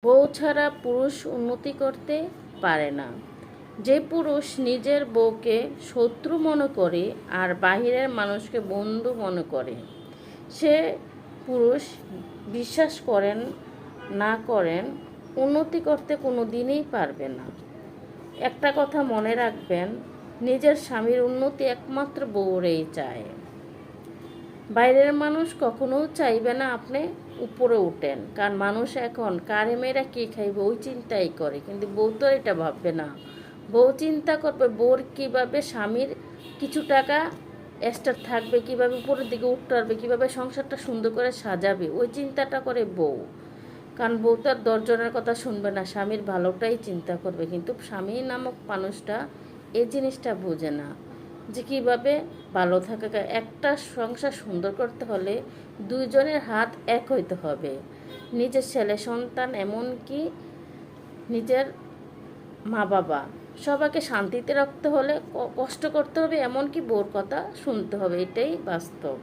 বউ ছাড়া পুরুষ উন্নতি করতে পারে না। যে পুরুষ নিজের বউকে শত্রু মনে করে আর বাহিরের মানুষকে বন্ধু মনে করে, সে পুরুষ বিশ্বাস করেন না করেন উন্নতি করতে কোনো দিনই পারবে না। একটা কথা মনে রাখবেন, নিজের স্বামীর উন্নতি একমাত্র বউরেই চায়। বাইরের মানুষ কখনো চাইবে না আপনি উপরে উঠেন, কারণ মানুষ এখন কারে মেয়েরা কী খাইবে ওই চিন্তাই করে, কিন্তু বউ তো এটা ভাববে না। বউ চিন্তা করবে বউর কীভাবে স্বামীর কিছু টাকা এক্সট্রা থাকবে, কীভাবে উপরের দিকে উঠতে পারবে, কীভাবে সংসারটা সুন্দর করে সাজাবে, ওই চিন্তাটা করে বউ। কারণ বউ তার দশজনের কথা শুনবে না, স্বামীর ভালোটাই চিন্তা করবে। কিন্তু স্বামী নামক মানুষটা এই জিনিসটা বোঝে না যে কীভাবে ভালো থাকে। একটা সংসার সুন্দর করতে হলে দুইজনের হাত এক হইতে হবে। নিজের ছেলে সন্তান, এমনকি নিজের মা বাবা, সবাইকে শান্তিতে রাখতে হলে কষ্ট করতে হবে, এমনকি বউর কথা শুনতে হবে। এটাই বাস্তব।